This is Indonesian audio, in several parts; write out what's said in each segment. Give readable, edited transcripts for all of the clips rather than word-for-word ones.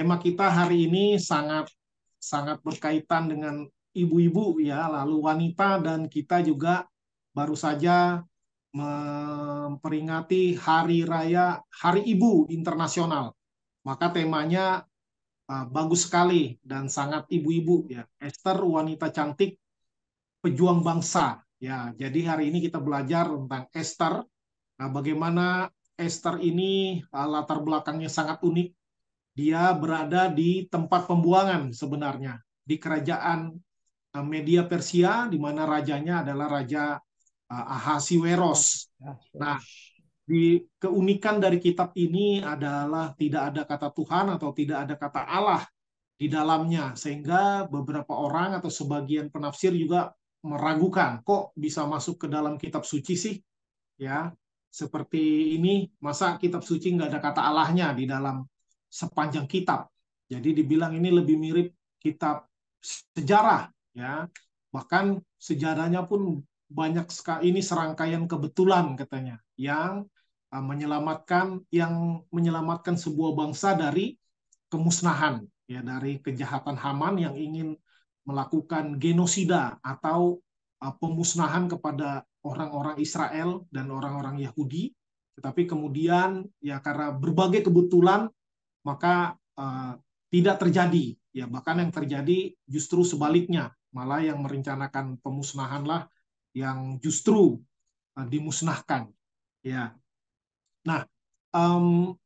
tema kita hari ini sangat sangat berkaitan dengan ibu-ibu ya, lalu wanita, dan kita juga baru saja memperingati Hari Raya Hari Ibu Internasional. Maka temanya bagus sekali dan sangat ibu-ibu ya. Esther, wanita cantik, pejuang bangsa. Ya, jadi hari ini kita belajar tentang Esther. Nah, bagaimana Esther ini latar belakangnya sangat unik. Dia berada di tempat pembuangan sebenarnya, di kerajaan Media Persia, di mana rajanya adalah Raja Ahasiweros. Nah, di keunikan dari kitab ini adalah tidak ada kata Tuhan atau tidak ada kata Allah di dalamnya, sehingga beberapa orang atau sebagian penafsir juga meragukan, kok bisa masuk ke dalam kitab suci sih? Ya, seperti ini, masa kitab suci nggak ada kata Allahnya di dalam sepanjang kitab? Jadi dibilang ini lebih mirip kitab sejarah, ya. Bahkan sejarahnya pun banyak sekali, ini serangkaian kebetulan katanya yang menyelamatkan sebuah bangsa dari kemusnahan, ya, dari kejahatan Haman yang ingin melakukan genosida atau pemusnahan kepada orang-orang Israel dan orang-orang Yahudi. Tetapi kemudian ya karena berbagai kebetulan maka tidak terjadi. Ya, bahkan yang terjadi justru sebaliknya, malah yang merencanakan pemusnahanlah yang justru dimusnahkan. Ya, nah, um,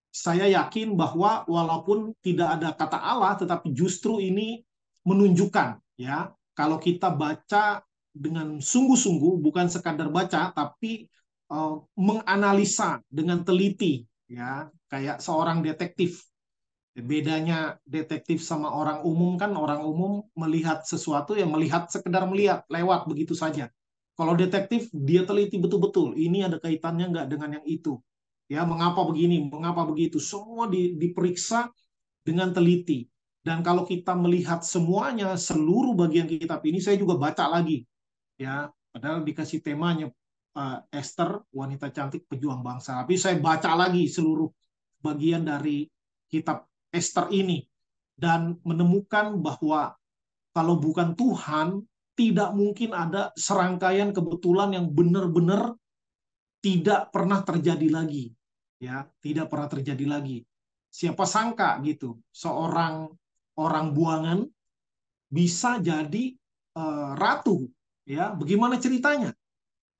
saya yakin bahwa walaupun tidak ada kata Allah, tetapi justru ini menunjukkan, ya, kalau kita baca dengan sungguh-sungguh, bukan sekadar baca, tapi menganalisa dengan teliti, ya, kayak seorang detektif. Bedanya detektif sama orang umum kan, orang umum melihat sesuatu yang melihat sekedar melihat lewat begitu saja. Kalau detektif dia teliti betul-betul, ini ada kaitannya nggak dengan yang itu. Ya, mengapa begini, mengapa begitu, semua diperiksa dengan teliti. Dan kalau kita melihat semuanya, seluruh bagian kitab ini, saya juga baca lagi. Ya, padahal dikasih temanya Esther, wanita cantik pejuang bangsa. Tapi saya baca lagi seluruh bagian dari kitab Esther ini dan menemukan bahwa kalau bukan Tuhan, tidak mungkin ada serangkaian kebetulan yang benar-benar tidak pernah terjadi lagi. Ya, tidak pernah terjadi lagi. Siapa sangka gitu, seorang orang buangan bisa jadi ratu, ya. Bagaimana ceritanya?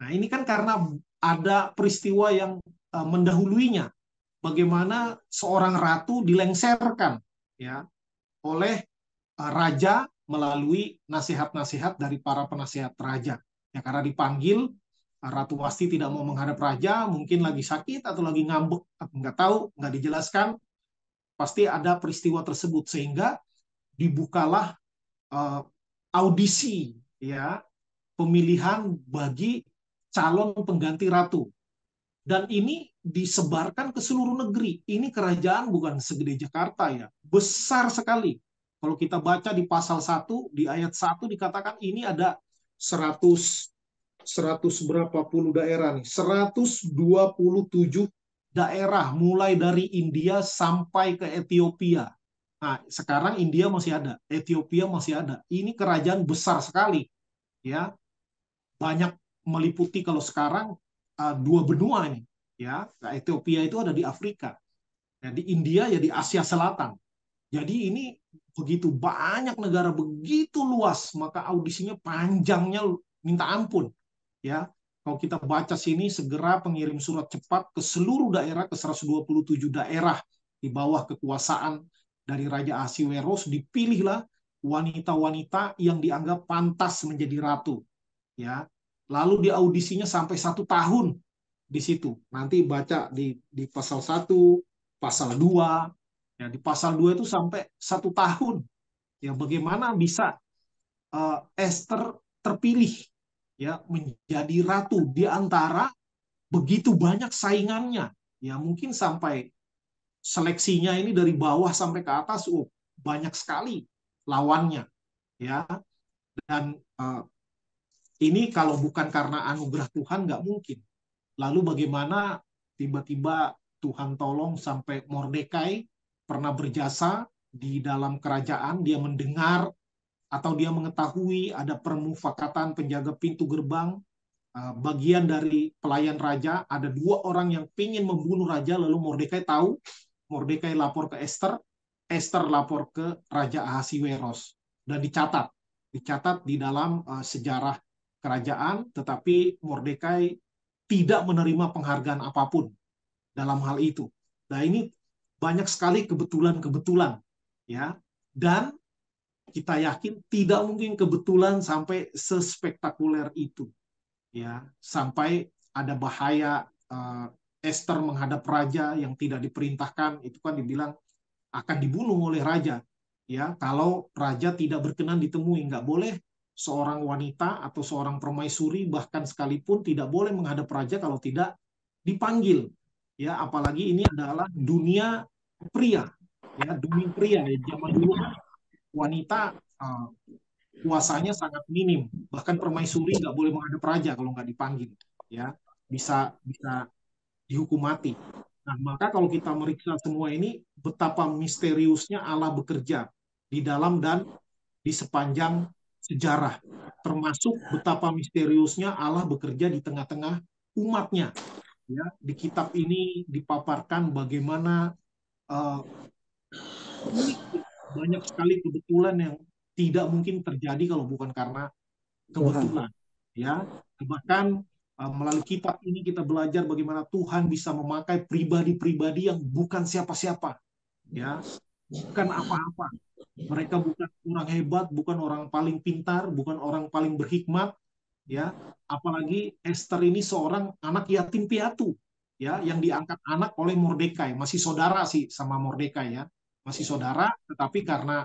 Nah, ini kan karena ada peristiwa yang mendahuluinya. Bagaimana seorang ratu dilengserkan, ya, oleh raja melalui nasihat-nasihat dari para penasihat raja. Ya, karena dipanggil, Ratu Wasti tidak mau menghadap raja, mungkin lagi sakit atau lagi ngambek, nggak tahu, nggak dijelaskan. Pasti ada peristiwa tersebut sehingga dibukalah uh, audisi, ya, pemilihan bagi calon pengganti ratu. Dan ini disebarkan ke seluruh negeri. Ini kerajaan bukan segede Jakarta ya, besar sekali. Kalau kita baca di pasal 1, di ayat 1 dikatakan ini ada 100 berapa puluh daerah nih, 127 daerah mulai dari India sampai ke Ethiopia. Nah, sekarang India masih ada, Ethiopia masih ada. Ini kerajaan besar sekali, ya. Banyak meliputi kalau sekarang dua benua ini, ya. Nah, Ethiopia itu ada di Afrika, ya, di India ya di Asia Selatan. Jadi ini begitu banyak negara, begitu luas, maka audisinya panjangnya minta ampun, ya. Kalau kita baca sini, segera pengirim surat cepat ke seluruh daerah, ke 127 daerah di bawah kekuasaan dari Raja Ahasiweros, dipilihlah wanita-wanita yang dianggap pantas menjadi ratu, ya. Lalu diaudisinya sampai 1 tahun di situ. Nanti baca di pasal 1, pasal 2, ya, di pasal 2 itu sampai 1 tahun. Ya, bagaimana bisa Esther terpilih, ya, menjadi ratu di antara begitu banyak saingannya. Ya, mungkin sampai seleksinya ini dari bawah sampai ke atas, banyak sekali lawannya, ya. Dan ini kalau bukan karena anugerah Tuhan nggak mungkin. Lalu bagaimana tiba-tiba Tuhan tolong sampai Mordekai, pernah berjasa di dalam kerajaan, dia mendengar atau dia mengetahui ada permufakatan penjaga pintu gerbang, bagian dari pelayan raja, ada dua orang yang ingin membunuh raja, lalu Mordekai tahu, Mordekai lapor ke Esther, Esther lapor ke Raja Ahasiweros, dan dicatat di dalam sejarah kerajaan, tetapi Mordekai tidak menerima penghargaan apapun dalam hal itu. Nah, ini banyak sekali kebetulan-kebetulan, ya, dan kita yakin tidak mungkin kebetulan sampai sespektakuler itu, ya, sampai ada bahaya Esther menghadap raja yang tidak diperintahkan, itu kan dibilang akan dibunuh oleh raja, ya, kalau raja tidak berkenan ditemui. Nggak boleh seorang wanita atau seorang permaisuri bahkan sekalipun tidak boleh menghadap raja kalau tidak dipanggil, ya, apalagi ini adalah dunia pria, ya, dunia pria ya, zaman dulu kan wanita kuasanya sangat minim, bahkan permaisuri nggak boleh menghadap raja kalau nggak dipanggil, ya, bisa bisa dihukum mati. Nah, maka kalau kita meriksa semua ini, betapa misteriusnya Allah bekerja di dalam dan di sepanjang sejarah, termasuk betapa misteriusnya Allah bekerja di tengah-tengah umatnya. Ya, di kitab ini dipaparkan bagaimana uh, unik, banyak sekali kebetulan yang tidak mungkin terjadi kalau bukan karena Tuhan. kebetulan, ya. Bahkan melalui kitab ini kita belajar bagaimana Tuhan bisa memakai pribadi-pribadi yang bukan siapa-siapa, ya, bukan apa-apa. Mereka bukan orang hebat, bukan orang paling pintar, bukan orang paling berhikmat, ya. Apalagi Esther ini seorang anak yatim piatu, ya, yang diangkat anak oleh Mordekai, masih saudara sih sama Mordekai, ya, masih saudara, tetapi karena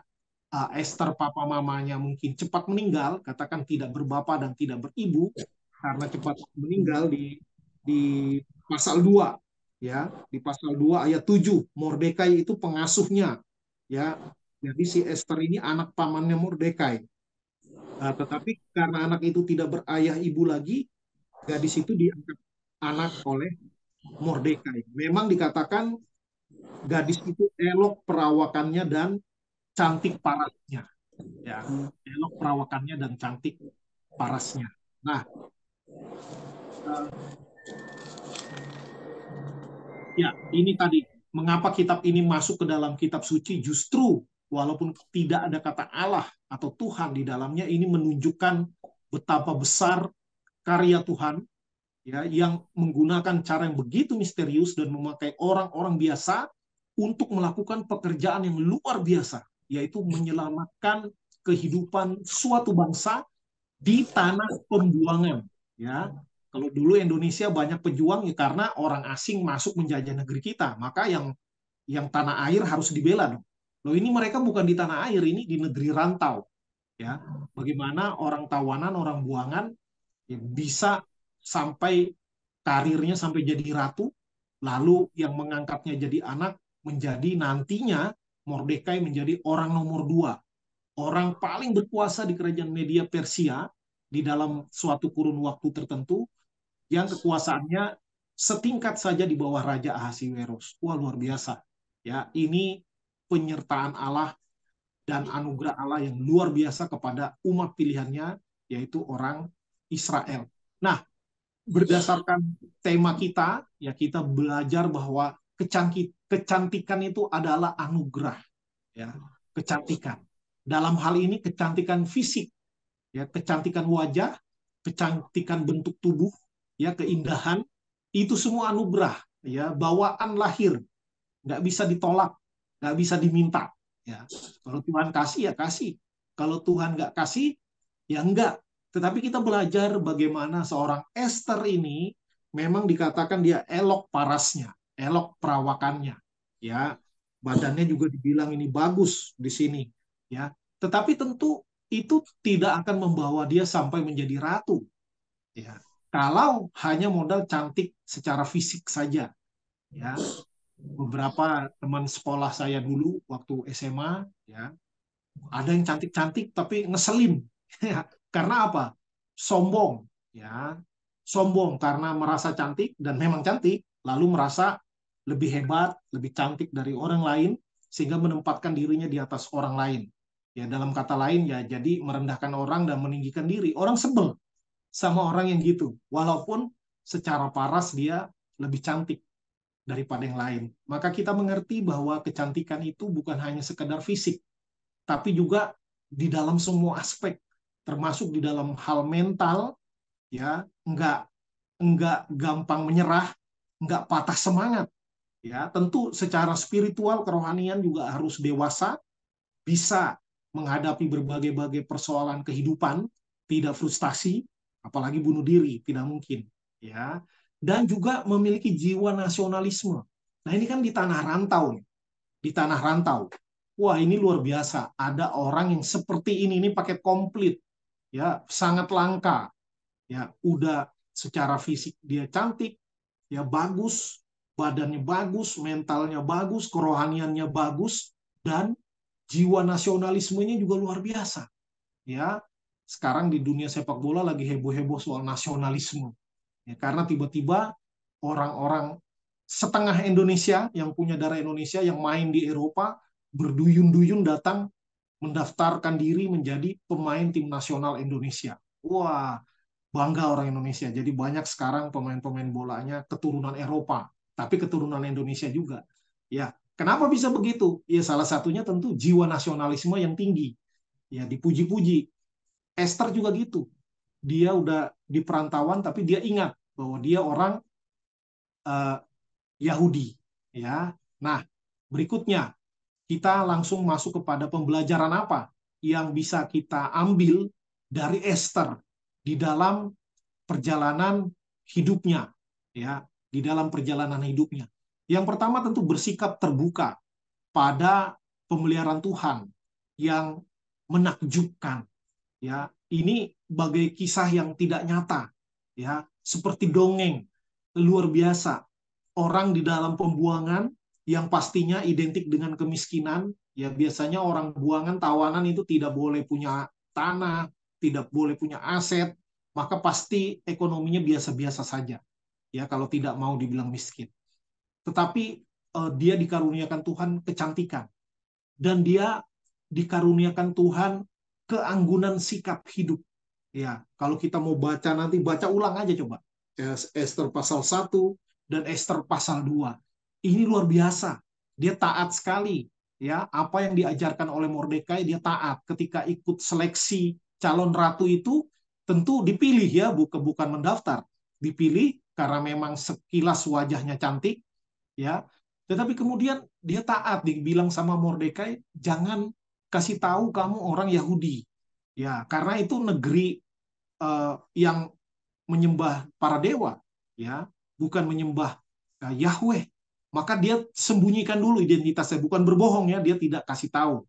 Esther papa mamanya mungkin cepat meninggal, katakan tidak berbapak dan tidak beribu, karena cepat meninggal di pasal 2, ya, di pasal 2 ayat 7, Mordekai itu pengasuhnya, ya. Jadi si Esther ini anak pamannya Mordekai. Tetapi karena anak itu tidak berayah ibu lagi, gadis itu diangkat anak oleh Mordekai. Memang dikatakan gadis itu elok perawakannya dan cantik parasnya, ya, elok perawakannya dan cantik parasnya. Nah, ya, ini tadi mengapa kitab ini masuk ke dalam kitab suci, justru walaupun tidak ada kata Allah atau Tuhan di dalamnya, ini menunjukkan betapa besar karya Tuhan, ya, yang menggunakan cara yang begitu misterius dan memakai orang-orang biasa untuk melakukan pekerjaan yang luar biasa, yaitu menyelamatkan kehidupan suatu bangsa di tanah pembuangan, ya. Kalau dulu Indonesia banyak pejuang, ya karena orang asing masuk menjajah negeri kita, maka yang tanah air harus dibela dong. Loh, ini mereka bukan di tanah air, ini di negeri rantau, ya. Bagaimana orang tawanan, orang buangan, ya, bisa sampai karirnya sampai jadi ratu, lalu yang mengangkatnya jadi anak, menjadi nantinya Mordekai menjadi orang nomor 2, orang paling berkuasa di kerajaan Media Persia di dalam suatu kurun waktu tertentu, yang kekuasaannya setingkat saja di bawah Raja Ahasiweros. Wah, luar biasa. Ya, ini penyertaan Allah dan anugerah Allah yang luar biasa kepada umat pilihannya, yaitu orang Israel. Nah, berdasarkan tema kita, ya, kita belajar bahwa kecantikan itu adalah anugerah, ya, kecantikan. Dalam hal ini kecantikan fisik, ya, kecantikan wajah, kecantikan bentuk tubuh, ya, keindahan, itu semua anugerah, ya, bawaan lahir, nggak bisa ditolak, nggak bisa diminta, ya. Kalau Tuhan kasih ya kasih, kalau Tuhan nggak kasih ya enggak. Tetapi kita belajar bagaimana seorang Esther ini memang dikatakan dia elok parasnya, elok perawakannya, ya. Badannya juga dibilang ini bagus di sini, ya. Tetapi tentu itu tidak akan membawa dia sampai menjadi ratu, ya. Kalau hanya modal cantik secara fisik saja, ya. Beberapa teman sekolah saya dulu waktu SMA, ya, ada yang cantik-cantik tapi ngeselin. Karena apa? Sombong, ya. Sombong karena merasa cantik dan memang cantik, lalu merasa lebih hebat, lebih cantik dari orang lain, sehingga menempatkan dirinya di atas orang lain. Ya, dalam kata lain ya, jadi merendahkan orang dan meninggikan diri. Orang sebel sama orang yang gitu, walaupun secara paras dia lebih cantik daripada yang lain. Maka kita mengerti bahwa kecantikan itu bukan hanya sekedar fisik, tapi juga di dalam semua aspek, termasuk di dalam hal mental, ya, enggak gampang menyerah, enggak patah semangat, ya. Tentu secara spiritual kerohanian juga harus dewasa, bisa menghadapi berbagai-bagai persoalan kehidupan, tidak frustasi, apalagi bunuh diri, tidak mungkin, ya. Dan juga memiliki jiwa nasionalisme. Nah, ini kan di tanah rantau, di tanah rantau. Wah, ini luar biasa. Ada orang yang seperti ini paket komplit, ya, sangat langka. Ya, udah secara fisik dia cantik, ya bagus, badannya bagus, mentalnya bagus, kerohaniannya bagus, dan jiwa nasionalismenya juga luar biasa. Ya, sekarang di dunia sepak bola lagi heboh-heboh soal nasionalisme. Ya, karena tiba-tiba orang-orang setengah Indonesia yang punya darah Indonesia yang main di Eropa berduyun-duyun datang mendaftarkan diri menjadi pemain tim nasional Indonesia. Wah, bangga orang Indonesia. Jadi banyak sekarang pemain-pemain bolanya keturunan Eropa, tapi keturunan Indonesia juga. Ya, kenapa bisa begitu? Ya salah satunya tentu jiwa nasionalisme yang tinggi. Ya dipuji-puji. Esther juga gitu. Dia udah di perantauan tapi dia ingat bahwa dia orang uh, Yahudi. Ya. Nah, berikutnya kita langsung masuk kepada pembelajaran apa yang bisa kita ambil dari Esther di dalam perjalanan hidupnya, ya, di dalam perjalanan hidupnya. Yang pertama tentu bersikap terbuka pada pemeliharaan Tuhan yang menakjubkan, ya. Ini bagai kisah yang tidak nyata, ya, seperti dongeng luar biasa. Orang di dalam pembuangan yang pastinya identik dengan kemiskinan, ya biasanya orang buangan tawanan itu tidak boleh punya tanah, tidak boleh punya aset, maka pasti ekonominya biasa-biasa saja, ya kalau tidak mau dibilang miskin. Tetapi dia dikaruniakan Tuhan kecantikan, dan dia dikaruniakan Tuhan keanggunan sikap hidup. Ya, kalau kita mau baca nanti baca ulang aja coba. Esther pasal 1 dan Esther pasal 2. Ini luar biasa. Dia taat sekali, ya. Apa yang diajarkan oleh Mordekai dia taat. Ketika ikut seleksi calon ratu itu tentu dipilih, ya, bukan mendaftar. Dipilih karena memang sekilas wajahnya cantik, ya. Tetapi kemudian dia taat, dibilang sama Mordekai, jangan kasih tahu kamu orang Yahudi. Ya, karena itu negeri yang menyembah para dewa, ya, bukan menyembah Yahweh. Maka dia sembunyikan dulu identitasnya, bukan berbohong, ya, dia tidak kasih tahu.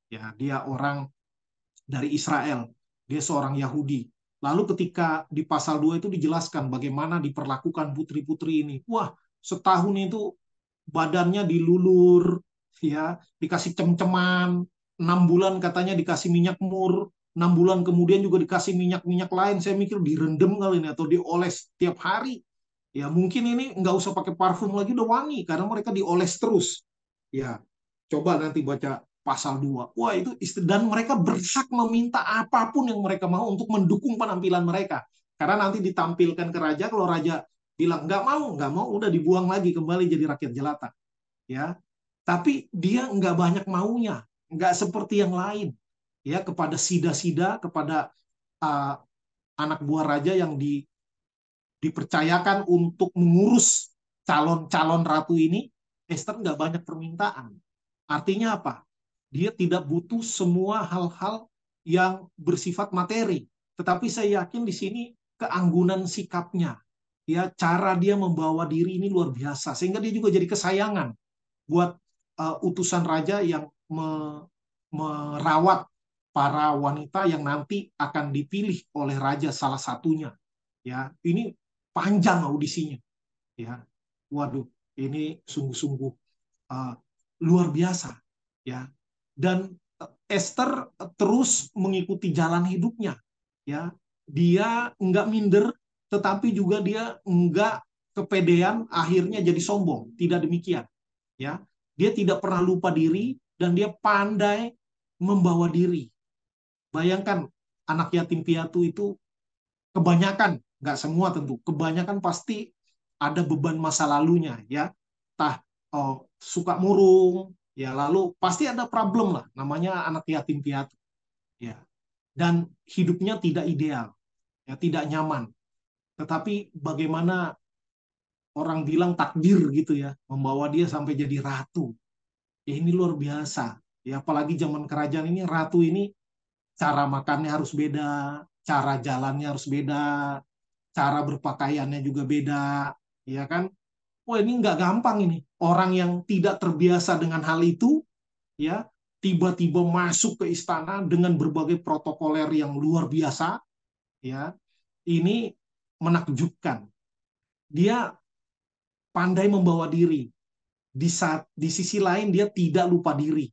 Ya, dia orang dari Israel, dia seorang Yahudi. Lalu ketika di pasal 2 itu dijelaskan bagaimana diperlakukan putri-putri ini. Wah, setahun itu badannya dilulur, ya, dikasih cem-ceman, 6 bulan katanya dikasih minyak mur, 6 bulan kemudian juga dikasih minyak-minyak lain. Saya mikir direndam kali ini atau dioles tiap hari. Ya mungkin ini nggak usah pakai parfum lagi, udah wangi karena mereka dioles terus. Ya, coba nanti baca pasal 2. Wah, itu dan mereka berhak meminta apapun yang mereka mau untuk mendukung penampilan mereka. Karena nanti ditampilkan ke raja, kalau raja bilang nggak mau, udah dibuang lagi kembali jadi rakyat jelata, ya. Tapi dia nggak banyak maunya, nggak seperti yang lain, ya, kepada sida-sida, kepada uh, anak buah raja yang dipercayakan untuk mengurus calon-calon ratu ini. Esther nggak banyak permintaan. Artinya apa? Dia tidak butuh semua hal-hal yang bersifat materi, tetapi saya yakin di sini keanggunan sikapnya, ya, cara dia membawa diri ini luar biasa, sehingga dia juga jadi kesayangan buat utusan raja yang merawat para wanita yang nanti akan dipilih oleh raja salah satunya. Ya, ini panjang audisinya. Ya, waduh, ini sungguh-sungguh uh, luar biasa. Ya, dan Esther terus mengikuti jalan hidupnya. Ya, dia nggak minder, tetapi juga dia nggak kepedean, akhirnya jadi sombong. Tidak demikian. Ya, Dia tidak pernah lupa diri dan dia pandai membawa diri. Bayangkan anak yatim piatu itu kebanyakan, nggak semua tentu, kebanyakan pasti ada beban masa lalunya ya. Tah suka murung ya, lalu pasti ada problem lah namanya anak yatim piatu ya. Dan hidupnya tidak ideal ya, tidak nyaman. Tetapi bagaimana orang bilang takdir gitu ya, membawa dia sampai jadi ratu. Ya ini luar biasa. Ya apalagi zaman kerajaan ini, ratu ini cara makannya harus beda, cara jalannya harus beda, cara berpakaiannya juga beda, ya kan? Wah ini nggak gampang ini. Orang yang tidak terbiasa dengan hal itu, ya tiba-tiba masuk ke istana dengan berbagai protokoler yang luar biasa, ya ini menakjubkan. Dia pandai membawa diri. Di sisi lain dia tidak lupa diri.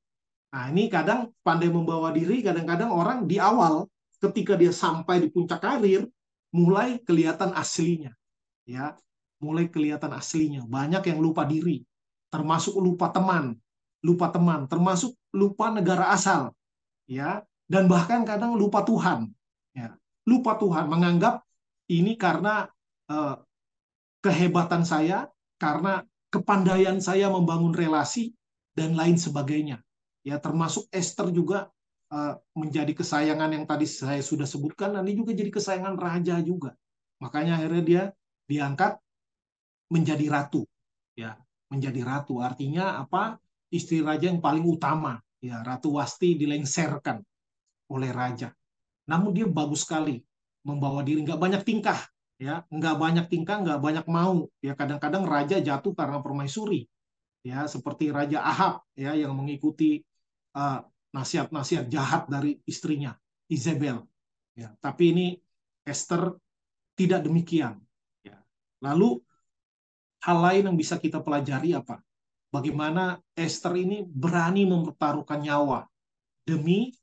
Nah ini kadang pandai membawa diri, kadang-kadang orang di awal ketika dia sampai di puncak karir mulai kelihatan aslinya, ya mulai kelihatan aslinya. Banyak yang lupa diri, termasuk lupa teman, termasuk lupa negara asal, ya dan bahkan kadang lupa Tuhan, ya lupa Tuhan, menganggap ini karena eh, kehebatan saya, karena kepandaian saya membangun relasi dan lain sebagainya. Ya, termasuk Esther juga menjadi kesayangan yang tadi saya sudah sebutkan, dan ini juga jadi kesayangan raja juga. Makanya akhirnya dia diangkat menjadi ratu. Ya, menjadi ratu artinya apa? Istri raja yang paling utama. Ya, Ratu Wasti dilengsarkan oleh raja. Namun dia bagus sekali membawa diri, nggak banyak tingkah, ya nggak banyak tingkah, nggak banyak mau, ya kadang-kadang raja jatuh karena permaisuri, ya seperti Raja Ahab, ya yang mengikuti uh, nasihat-nasihat jahat dari istrinya Isabel, ya tapi ini Esther tidak demikian, ya. Lalu hal lain yang bisa kita pelajari apa? Bagaimana Esther ini berani mempertaruhkan nyawa demi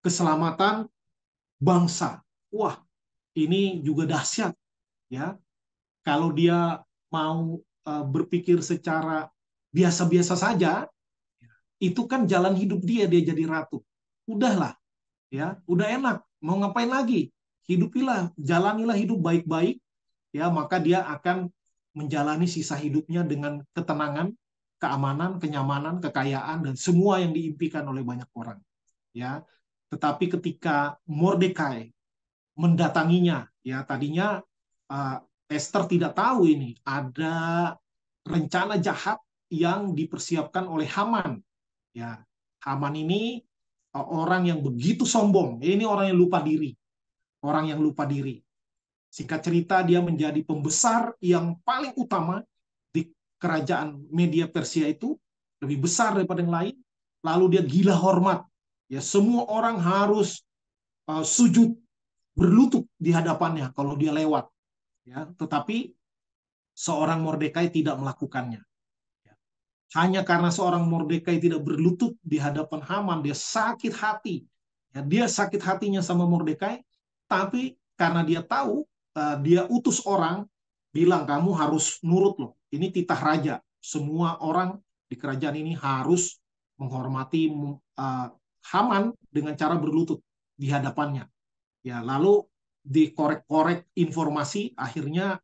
keselamatan bangsa. Wah, ini juga dahsyat ya. Kalau dia mau berpikir secara biasa-biasa saja, itu kan jalan hidup dia jadi ratu. Udahlah, ya, udah enak. Mau ngapain lagi? Hidupilah, jalanilah hidup baik-baik, ya, maka dia akan menjalani sisa hidupnya dengan ketenangan, keamanan, kenyamanan, kekayaan dan semua yang diimpikan oleh banyak orang, ya. Tetapi ketika Mordekai mendatanginya, ya tadinya uh, Esther tidak tahu ini ada rencana jahat yang dipersiapkan oleh Haman. Ya, Haman ini orang yang begitu sombong. Ini orang yang lupa diri, orang yang lupa diri. Singkat cerita, dia menjadi pembesar yang paling utama di kerajaan Media Persia itu, lebih besar daripada yang lain. Lalu dia gila hormat. Ya, semua orang harus sujud, berlutut di hadapannya kalau dia lewat. Ya, tetapi seorang Mordekai tidak melakukannya. Ya. Hanya karena seorang Mordekai tidak berlutut di hadapan Haman, dia sakit hati. Ya, dia sakit hatinya sama Mordekai, tapi karena dia tahu, dia utus orang bilang kamu harus nurut loh. Ini titah raja. Semua orang di kerajaan ini harus menghormati Haman dengan cara berlutut di hadapannya. Ya, lalu dikorek-korek informasi, akhirnya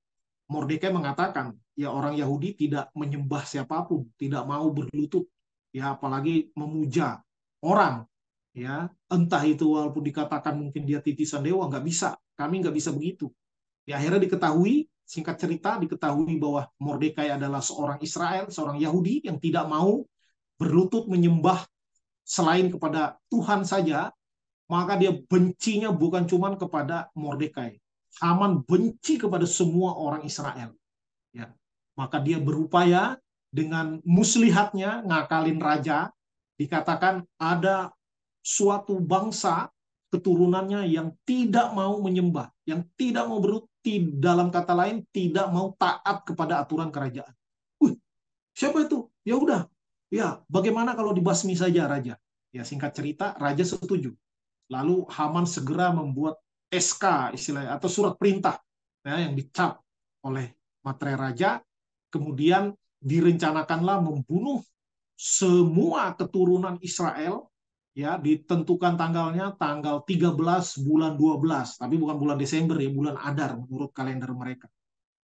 Mordekai mengatakan, ya orang Yahudi tidak menyembah siapapun, tidak mau berlutut, ya apalagi memuja orang, ya entah itu walaupun dikatakan mungkin dia titisan dewa, nggak bisa, kami nggak bisa begitu. Ya akhirnya diketahui, singkat cerita diketahui bahwa Mordekai adalah seorang Israel, seorang Yahudi yang tidak mau berlutut menyembah selain kepada Tuhan saja, maka dia bencinya bukan cuma kepada Mordekai. Haman benci kepada semua orang Israel. Ya. Maka dia berupaya dengan muslihatnya ngakalin raja. Dikatakan ada suatu bangsa keturunannya yang tidak mau menyembah, yang tidak mau berukti, dalam kata lain tidak mau taat kepada aturan kerajaan. Siapa itu? Ya udah. Ya, bagaimana kalau dibasmi saja raja? Ya, singkat cerita, raja setuju. Lalu Haman segera membuat SK istilahnya atau surat perintah ya, yang dicap oleh materai raja. Kemudian direncanakanlah membunuh semua keturunan Israel, ya, ditentukan tanggalnya tanggal 13 bulan 12, tapi bukan bulan Desember ya, bulan Adar menurut kalender mereka.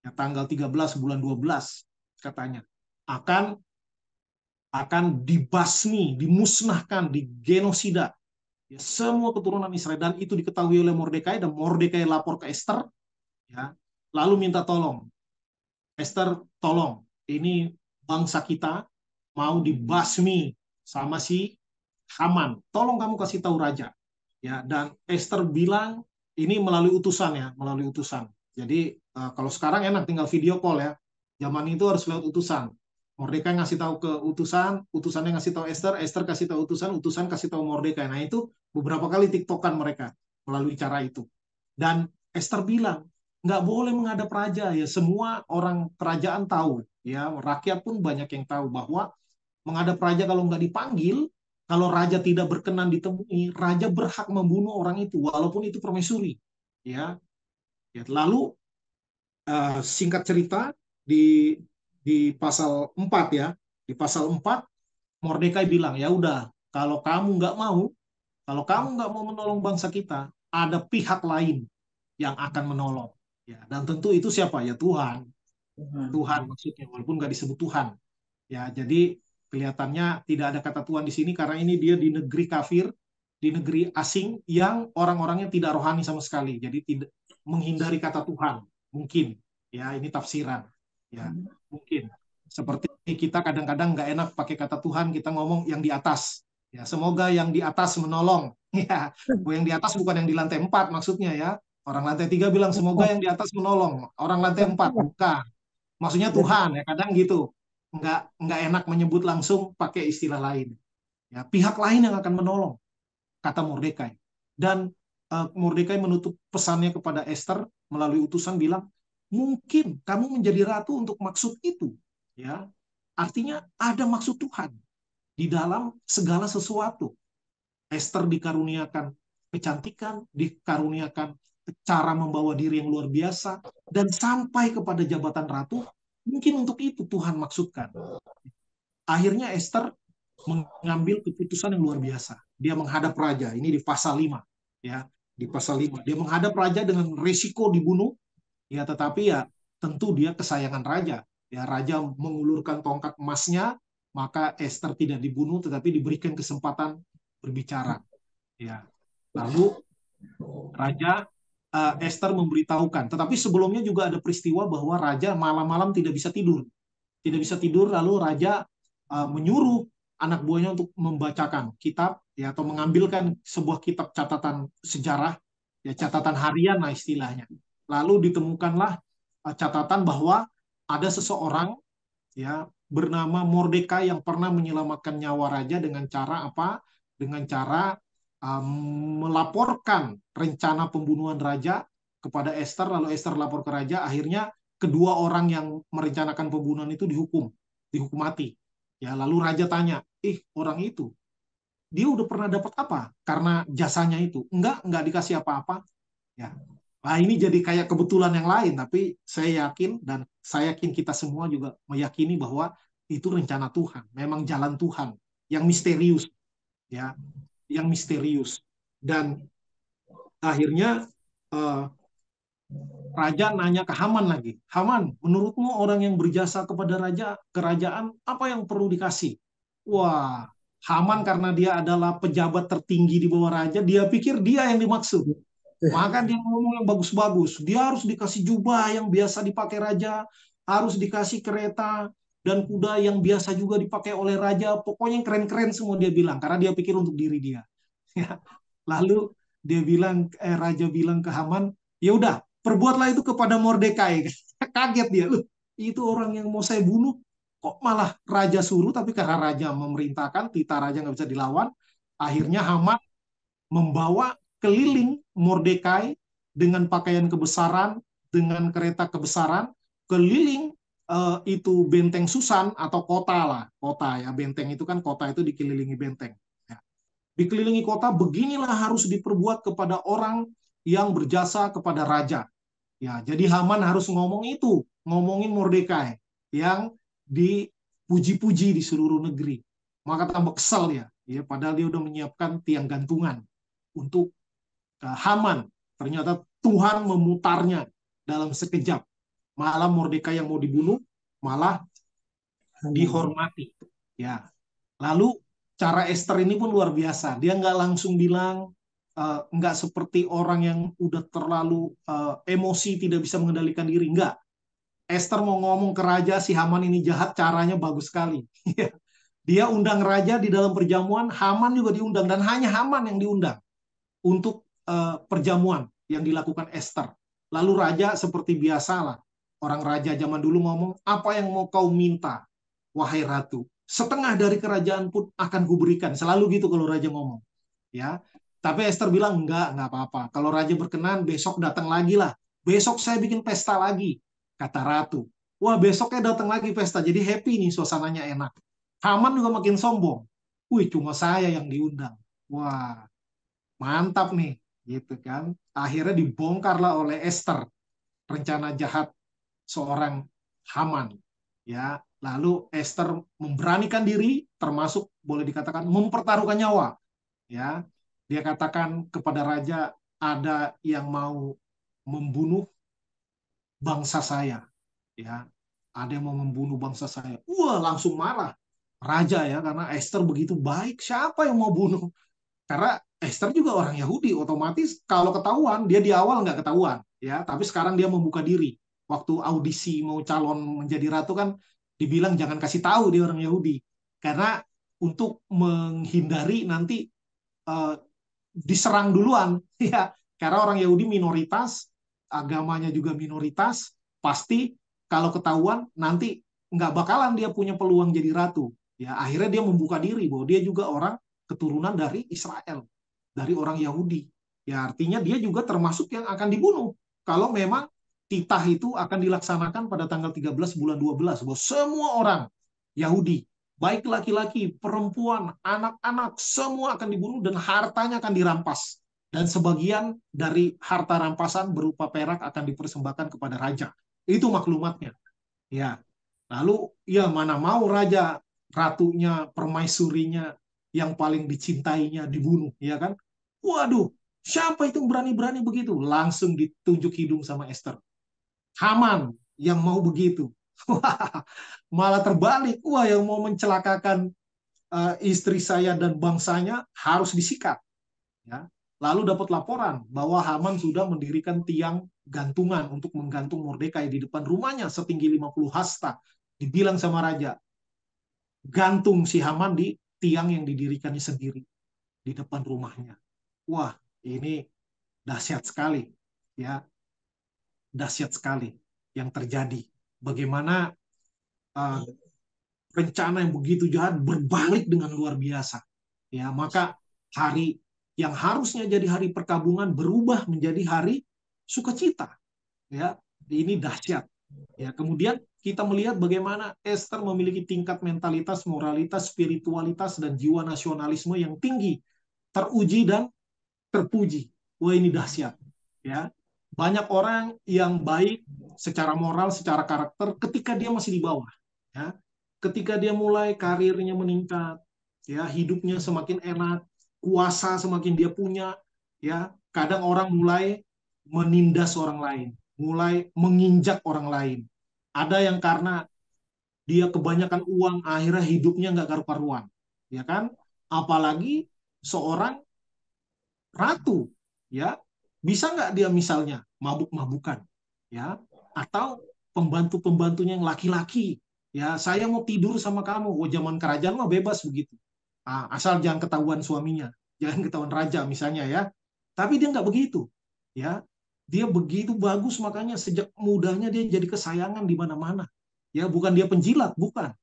Ya, tanggal 13 bulan 12 katanya akan dibasmi, dimusnahkan, digenosida ya, semua keturunan Israel, dan itu diketahui oleh Mordekai, dan Mordekai lapor ke Esther, ya, lalu minta tolong, Esther, tolong, ini bangsa kita mau dibasmi sama si Haman, tolong kamu kasih tahu raja, ya. Dan Esther bilang ini melalui utusan, ya, melalui utusan. Jadi kalau sekarang enak tinggal video call, ya, zaman itu harus lewat utusan. Mordekai ngasih tahu ke utusan, utusannya ngasih tahu Esther, Esther kasih tahu utusan, utusan kasih tahu Mordekai. Nah, itu beberapa kali tiktokan mereka melalui cara itu. Dan Esther bilang nggak boleh menghadap raja, ya, semua orang kerajaan tahu, ya, rakyat pun banyak yang tahu bahwa menghadap raja kalau nggak dipanggil, kalau raja tidak berkenan ditemui, raja berhak membunuh orang itu walaupun itu permaisuri, ya. Ya, lalu singkat cerita, di pasal 4, ya, di pasal 4 Mordekai bilang, ya udah, kalau kamu nggak mau, menolong bangsa kita, ada pihak lain yang akan menolong, ya. Dan tentu itu siapa? Ya, Tuhan. Tuhan maksudnya, walaupun nggak disebut Tuhan, ya. Jadi kelihatannya tidak ada kata Tuhan di sini karena ini dia di negeri kafir, di negeri asing yang orang-orangnya tidak rohani sama sekali. Jadi tidak menghindari kata Tuhan. Mungkin, ya, ini tafsiran, ya, mungkin. Seperti kita kadang-kadang nggak enak pakai kata Tuhan, kita ngomong yang di atas. Ya, semoga yang di atas menolong. Ya, yang di atas bukan yang di lantai 4 maksudnya, ya. Orang lantai 3 bilang semoga yang di atas menolong. Orang lantai 4 bukan. Maksudnya Tuhan, ya, kadang gitu. Nggak enak menyebut langsung pakai istilah lain. Ya, pihak lain yang akan menolong, kata Mordekai. Dan Mordekai menutup pesannya kepada Esther melalui utusan bilang, mungkin kamu menjadi ratu untuk maksud itu, ya. Artinya ada maksud Tuhan di dalam segala sesuatu. Esther dikaruniakan kecantikan, dikaruniakan cara membawa diri yang luar biasa, dan sampai kepada jabatan ratu, mungkin untuk itu Tuhan maksudkan. Akhirnya Esther mengambil keputusan yang luar biasa. Dia menghadap raja, ini di pasal 5, ya, di pasal 5. Dia menghadap raja dengan resiko dibunuh, ya, tetapi ya tentu dia kesayangan raja. Ya, raja mengulurkan tongkat emasnya, maka Esther tidak dibunuh tetapi diberikan kesempatan berbicara, ya. Lalu raja Esther memberitahukan, tetapi sebelumnya juga ada peristiwa bahwa raja malam-malam tidak bisa tidur. Tidak bisa tidur, lalu raja menyuruh anak buahnya untuk membacakan kitab, ya, atau mengambilkan sebuah kitab catatan sejarah, ya, catatan harian lah istilahnya. Lalu ditemukanlah catatan bahwa ada seseorang, ya, bernama Mordekai yang pernah menyelamatkan nyawa raja dengan cara apa? Dengan cara melaporkan rencana pembunuhan raja kepada Esther, lalu Esther lapor ke raja, akhirnya kedua orang yang merencanakan pembunuhan itu dihukum mati. Ya, lalu raja tanya, orang itu dia udah pernah dapat apa karena jasanya itu? Enggak dikasih apa-apa. Ya. Nah, ini jadi kayak kebetulan yang lain, tapi saya yakin dan saya yakin kita semua juga meyakini bahwa itu rencana Tuhan, memang jalan Tuhan yang misterius, ya, yang misterius. Dan akhirnya uh, raja nanya ke Haman lagi, Haman, menurutmu orang yang berjasa kepada raja kerajaan apa yang perlu dikasih? Wah, Haman karena dia adalah pejabat tertinggi di bawah raja, dia pikir dia yang dimaksud. Maka dia ngomong yang bagus-bagus. Dia harus dikasih jubah yang biasa dipakai raja, harus dikasih kereta dan kuda yang biasa juga dipakai oleh raja. Pokoknya yang keren-keren semua dia bilang, karena dia pikir untuk diri dia. Lalu raja bilang ke Haman, ya udah, perbuatlah itu kepada Mordekai. Kaget dia, loh, itu orang yang mau saya bunuh, kok malah raja suruh, tapi karena raja memerintahkan, tita raja nggak bisa dilawan, akhirnya Haman membawa keliling Mordekai dengan pakaian kebesaran, dengan kereta kebesaran, keliling itu benteng Susan atau kota lah, kota, ya, benteng itu kan kota, itu dikelilingi benteng. Ya. Dikelilingi kota, beginilah harus diperbuat kepada orang yang berjasa kepada raja. Ya, jadi Haman harus ngomong itu, ngomongin Mordekai yang dipuji-puji di seluruh negeri. maka tambah kesal ya, ya padahal dia udah menyiapkan tiang gantungan untuk Haman. Ternyata Tuhan memutarnya dalam sekejap. Malah Mordekai yang mau dibunuh malah dihormati. Ya, lalu cara Esther ini pun luar biasa. Dia nggak langsung bilang, nggak seperti orang yang udah terlalu emosi, tidak bisa mengendalikan diri. Nggak. Esther mau ngomong ke raja, si Haman ini jahat, caranya bagus sekali. Dia undang raja di dalam perjamuan, Haman juga diundang, dan hanya Haman yang diundang untuk perjamuan yang dilakukan Esther. Lalu raja seperti biasalah, orang raja zaman dulu ngomong, apa yang mau kau minta, wahai ratu? Setengah dari kerajaan pun akan kuberikan. Selalu gitu kalau raja ngomong. Ya, tapi Esther bilang enggak apa-apa. Kalau raja berkenan, besok datang lagi lah. Besok saya bikin pesta lagi, kata ratu. Wah, besoknya datang lagi pesta. Jadi happy nih, suasananya enak. Haman juga makin sombong. Wih, cuma saya yang diundang. Wah, mantap nih, gitu kan. Akhirnya dibongkarlah oleh Esther rencana jahat seorang Haman. Ya, lalu Esther memberanikan diri, termasuk boleh dikatakan mempertaruhkan nyawa. Ya, dia katakan kepada raja, ada yang mau membunuh bangsa saya. Ya, ada yang mau membunuh bangsa saya. Wah, langsung marah raja ya, karena Esther begitu baik. Siapa yang mau bunuh? Karena Esther juga orang Yahudi, otomatis kalau ketahuan, dia di awal nggak ketahuan, ya. Tapi sekarang dia membuka diri. Waktu audisi mau calon menjadi ratu kan, dibilang jangan kasih tahu dia orang Yahudi, karena untuk menghindari nanti uh, diserang duluan, ya. Karena orang Yahudi minoritas, agamanya juga minoritas, pasti kalau ketahuan nanti nggak bakalan dia punya peluang jadi ratu. Ya, akhirnya dia membuka diri bahwa dia juga orang keturunan dari Israel, dari orang Yahudi. Ya, artinya dia juga termasuk yang akan dibunuh kalau memang titah itu akan dilaksanakan pada tanggal 13 bulan 12, bahwa semua orang Yahudi, baik laki-laki, perempuan, anak-anak, semua akan dibunuh dan hartanya akan dirampas. Dan sebagian dari harta rampasan berupa perak akan dipersembahkan kepada raja. Itu maklumatnya. Ya, lalu ya mana mau raja, ratunya, permaisurinya yang paling dicintainya dibunuh, ya kan? Waduh, siapa itu berani-berani begitu? Langsung ditunjuk hidung sama Esther. Haman yang mau begitu. Wah, malah terbalik. Wah, yang mau mencelakakan istri saya dan bangsanya harus disikat. Ya. Lalu dapat laporan bahwa Haman sudah mendirikan tiang gantungan untuk menggantung Mordekai di depan rumahnya setinggi 50 hasta. Dibilang sama raja, gantung si Haman di tiang yang didirikannya sendiri di depan rumahnya. Wah, ini dahsyat sekali, ya, dahsyat sekali yang terjadi. Bagaimana uh, rencana yang begitu jahat berbalik dengan luar biasa. Ya, maka hari yang harusnya jadi hari perkabungan berubah menjadi hari sukacita. Ya, ini dahsyat. Ya, kemudian kita melihat bagaimana Esther memiliki tingkat mentalitas, moralitas, spiritualitas, dan jiwa nasionalisme yang tinggi, teruji dan terpuji. Wah, ini dahsyat. Ya, banyak orang yang baik secara moral, secara karakter, ketika dia masih di bawah. Ya, ketika dia mulai karirnya meningkat, ya hidupnya semakin enak, kuasa semakin dia punya, ya kadang orang mulai menindas orang lain, mulai menginjak orang lain. Ada yang karena dia kebanyakan uang, akhirnya hidupnya nggak karu-karuan, ya kan? Apalagi seorang ratu, ya bisa nggak dia misalnya mabuk-mabukan, ya, atau pembantu-pembantunya yang laki-laki, ya saya mau tidur sama kamu, oh, zaman kerajaan mah bebas begitu, asal jangan ketahuan suaminya, jangan ketahuan raja misalnya ya, tapi dia nggak begitu, ya, dia begitu bagus makanya sejak mudanya dia jadi kesayangan di mana-mana, ya bukan dia penjilat, bukan,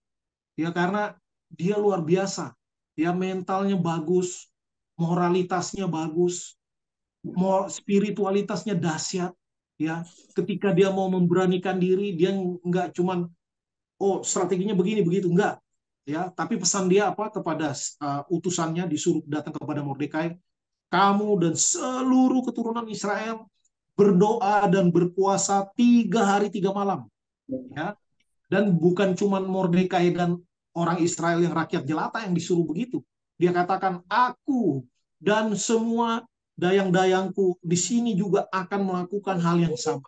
ya karena dia luar biasa, ya mentalnya bagus, moralitasnya bagus, spiritualitasnya dahsyat, ya ketika dia mau memberanikan diri dia nggak cuman oh strateginya begini begitu enggak, ya tapi pesan dia apa kepada utusannya, disuruh datang kepada Mordekai, kamu dan seluruh keturunan Israel berdoa dan berpuasa 3 hari 3 malam, ya, dan bukan cuman Mordekai dan orang Israel yang rakyat jelata yang disuruh begitu. Dia katakan, aku dan semua dayang-dayangku di sini juga akan melakukan hal yang sama.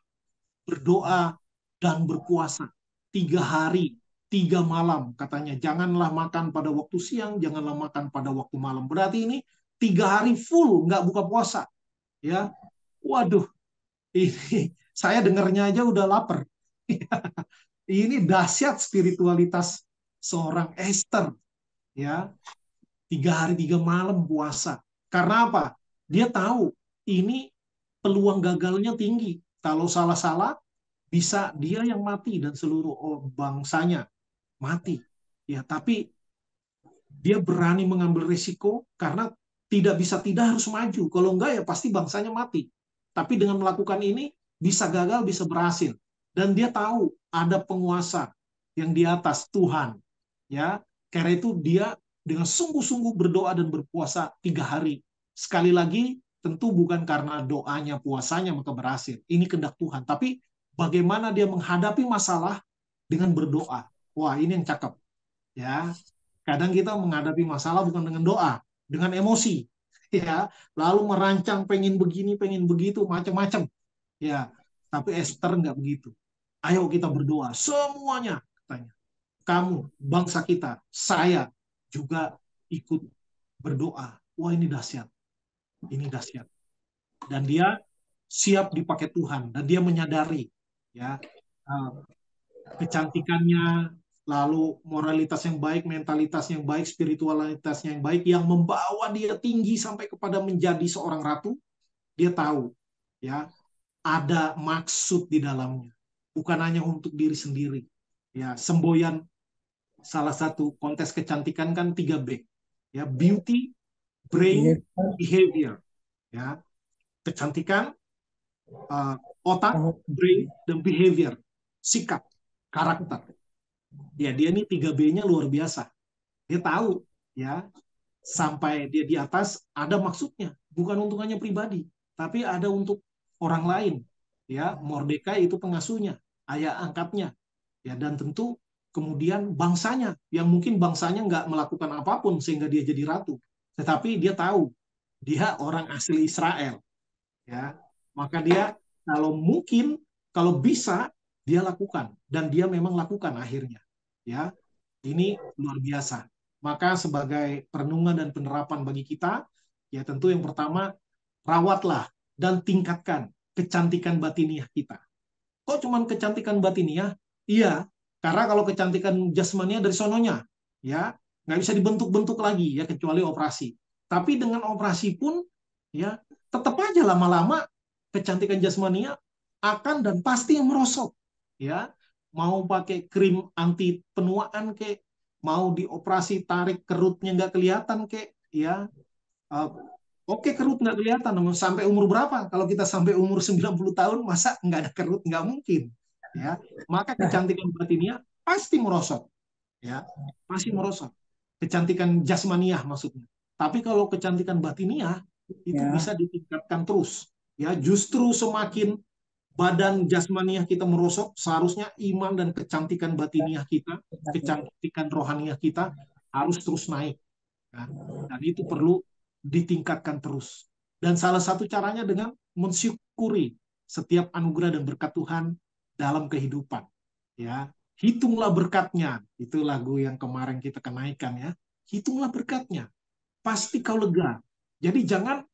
Berdoa dan berpuasa. 3 hari, 3 malam katanya. Janganlah makan pada waktu siang, janganlah makan pada waktu malam. Berarti ini 3 hari full, nggak buka puasa. Ya, waduh, ini saya dengarnya aja udah lapar. Ini dahsyat spiritualitas seorang Esther, ya. 3 hari 3 malam puasa. Karena apa? Dia tahu ini peluang gagalnya tinggi. Kalau salah-salah, bisa dia yang mati dan seluruh bangsanya mati. Ya, tapi dia berani mengambil risiko karena tidak bisa tidak harus maju. Kalau enggak ya pasti bangsanya mati. Tapi dengan melakukan ini bisa gagal, bisa berhasil. Dan dia tahu ada penguasa yang di atas Tuhan. Ya, karena itu dia dengan sungguh-sungguh berdoa dan berpuasa 3 hari. Sekali lagi, tentu bukan karena doanya, puasanya maka berhasil. Ini kehendak Tuhan. Tapi bagaimana dia menghadapi masalah dengan berdoa. Wah, ini yang cakep. Ya, kadang kita menghadapi masalah bukan dengan doa, dengan emosi. Ya, lalu merancang pengen begini, pengen begitu, macam-macam. Ya, tapi Esther nggak begitu. Ayo kita berdoa, semuanya, katanya. Kamu, bangsa kita, saya juga ikut berdoa. Wah, ini dahsyat. Ini dahsyat. Dan dia siap dipakai Tuhan. Dan dia menyadari ya eh, kecantikannya, lalu moralitas yang baik, mentalitas yang baik, spiritualitas yang baik, yang membawa dia tinggi sampai kepada menjadi seorang ratu. Dia tahu ya ada maksud di dalamnya, bukan hanya untuk diri sendiri. Ya, semboyan salah satu kontes kecantikan kan 3B. Ya, beauty, brain, behavior. Ya, kecantikan, otak, brain, dan behavior. Sikap, karakter. Ya, dia ini 3B-nya luar biasa. Dia tahu ya, sampai dia di atas ada maksudnya, bukan untuk hanya pribadi, tapi ada untuk orang lain. Ya, Mordekai itu pengasuhnya, ayah angkatnya. Ya, dan tentu kemudian bangsanya, yang mungkin bangsanya nggak melakukan apapun sehingga dia jadi ratu. Tetapi dia tahu, dia orang asli Israel. Ya, maka dia kalau mungkin, kalau bisa, dia lakukan. Dan dia memang lakukan akhirnya. Ya, ini luar biasa. Maka sebagai perenungan dan penerapan bagi kita, ya tentu yang pertama, rawatlah dan tingkatkan kecantikan batiniah kita. Kok cuman kecantikan batiniah? Iya, karena kalau kecantikan jasmania dari sononya, ya nggak bisa dibentuk-bentuk lagi ya kecuali operasi. Tapi dengan operasi pun, ya tetap aja lama-lama kecantikan jasmania akan dan pasti yang merosot. Ya, mau pakai krim anti penuaan kek, mau dioperasi tarik kerutnya nggak kelihatan kek, ya. Uh, Oke, kerut nggak kelihatan. Sampai umur berapa? Kalau kita sampai umur 90 tahun, masa nggak ada kerut? Nggak mungkin. Ya, maka kecantikan batinnya pasti merosot. Ya, pasti merosot. Kecantikan jasmaniah maksudnya. Tapi kalau kecantikan batiniah, itu bisa ditingkatkan terus. Ya, justru semakin badan jasmaniah kita merosot, seharusnya iman dan kecantikan batiniah kita, kecantikan rohaniah kita harus terus naik. Ya. Dan itu perlu ditingkatkan terus. Dan salah satu caranya dengan mensyukuri setiap anugerah dan berkat Tuhan dalam kehidupan. Ya, hitunglah berkatnya. Itu lagu yang kemarin kita kenaikan ya. Hitunglah berkatnya. Pasti kau lega. Jadi jangan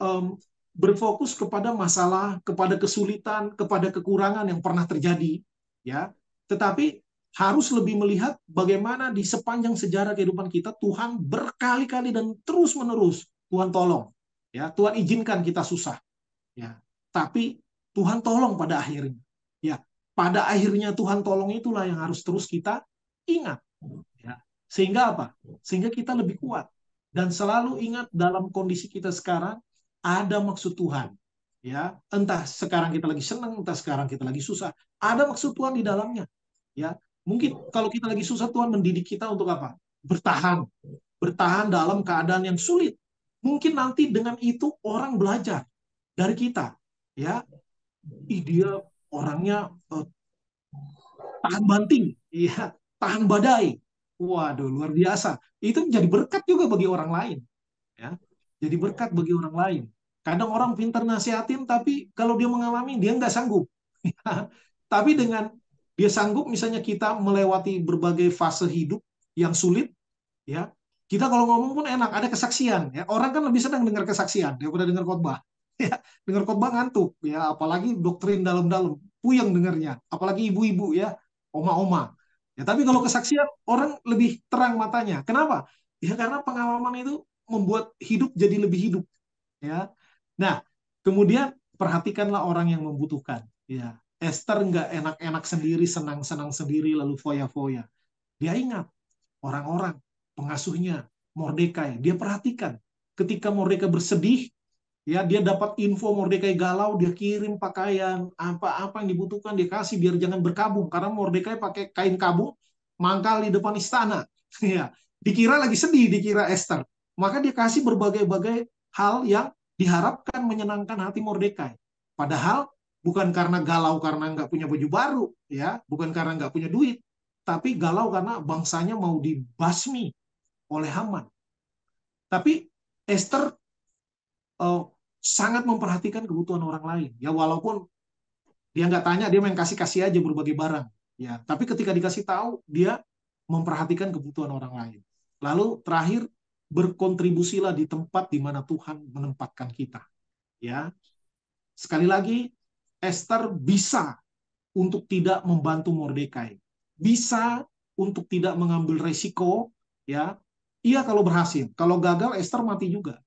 um, berfokus kepada masalah, kepada kesulitan, kepada kekurangan yang pernah terjadi, ya. Tetapi harus lebih melihat bagaimana di sepanjang sejarah kehidupan kita Tuhan berkali-kali dan terus-menerus Tuhan tolong, ya. Tuhan izinkan kita susah, ya. Tapi Tuhan tolong pada akhirnya, ya. Pada akhirnya Tuhan tolong itulah yang harus terus kita ingat, ya. Sehingga apa? Sehingga kita lebih kuat dan selalu ingat dalam kondisi kita sekarang ada maksud Tuhan. Ya, entah sekarang kita lagi senang, entah sekarang kita lagi susah, ada maksud Tuhan di dalamnya. Ya, mungkin kalau kita lagi susah Tuhan mendidik kita untuk apa? Bertahan, bertahan dalam keadaan yang sulit. Mungkin nanti dengan itu orang belajar dari kita. Ya, dia orangnya tahan banting, ya, tahan badai. Waduh, luar biasa. Itu jadi berkat juga bagi orang lain, ya. Jadi berkat bagi orang lain. Kadang orang pintar nasihatin, tapi kalau dia mengalami, dia nggak sanggup. Tapi dengan dia sanggup, misalnya kita melewati berbagai fase hidup yang sulit, ya, kita kalau ngomong pun enak, ada kesaksian. Ya, orang kan lebih senang dengar kesaksian daripada dengar khotbah. Ya, dengar khotbah ngantuk, ya, apalagi doktrin dalam-dalam, puyeng dengarnya, apalagi ibu-ibu, ya, oma-oma. Ya, tapi kalau kesaksian orang lebih terang matanya. Kenapa? Ya karena pengalaman itu membuat hidup jadi lebih hidup. Ya, nah, kemudian perhatikanlah orang yang membutuhkan. Ya, Esther nggak enak-enak sendiri, senang-senang sendiri, lalu foya-foya. Dia ingat orang-orang, pengasuhnya, Mordekai. Dia perhatikan. Ketika Mordekai bersedih, ya dia dapat info Mordekai galau, dia kirim pakaian, apa-apa yang dibutuhkan dia kasih biar jangan berkabung. Karena Mordekai pakai kain kabung, mangkal di depan istana. Ya, dikira lagi sedih, dikira Esther. Maka dia kasih berbagai-bagai hal yang diharapkan menyenangkan hati Mordekai. Padahal bukan karena galau karena nggak punya baju baru, ya, bukan karena nggak punya duit, tapi galau karena bangsanya mau dibasmi oleh Haman. Tapi Esther uh, sangat memperhatikan kebutuhan orang lain. Ya walaupun dia nggak tanya, dia main kasih-kasih aja berbagai barang. Ya, tapi ketika dikasih tahu, dia memperhatikan kebutuhan orang lain. Lalu terakhir, berkontribusilah di tempat di mana Tuhan menempatkan kita. Ya, sekali lagi, Esther bisa untuk tidak membantu Mordekai, bisa untuk tidak mengambil resiko, ya. Iya kalau berhasil, kalau gagal Esther mati juga.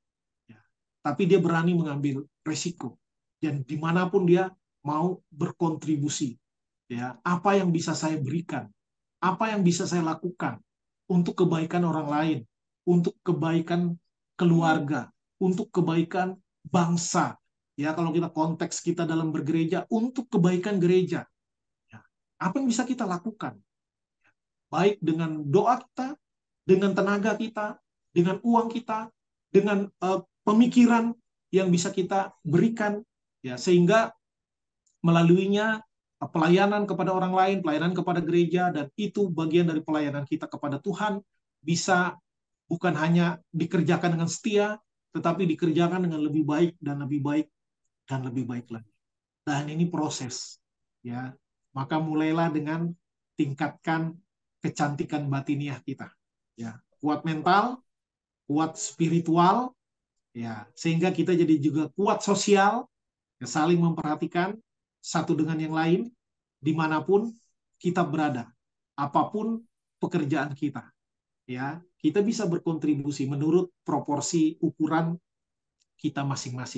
Ya. Tapi dia berani mengambil resiko dan dimanapun dia mau berkontribusi. Ya, apa yang bisa saya berikan, apa yang bisa saya lakukan untuk kebaikan orang lain, untuk kebaikan keluarga, untuk kebaikan bangsa. Ya, kalau kita konteks kita dalam bergereja, untuk kebaikan gereja. Ya, apa yang bisa kita lakukan? Baik dengan doa kita, dengan tenaga kita, dengan uang kita, dengan pemikiran yang bisa kita berikan, ya sehingga melaluinya pelayanan kepada orang lain, pelayanan kepada gereja, dan itu bagian dari pelayanan kita kepada Tuhan, bisa bukan hanya dikerjakan dengan setia, tetapi dikerjakan dengan lebih baik dan lebih baik dan lebih baik lagi. Dan ini proses, ya. Maka mulailah dengan tingkatkan kecantikan batiniah kita, ya. Kuat mental, kuat spiritual, ya, sehingga kita jadi juga kuat sosial, ya, saling memperhatikan satu dengan yang lain dimanapun kita berada, apapun pekerjaan kita, ya, kita bisa berkontribusi menurut proporsi ukuran kita masing-masing.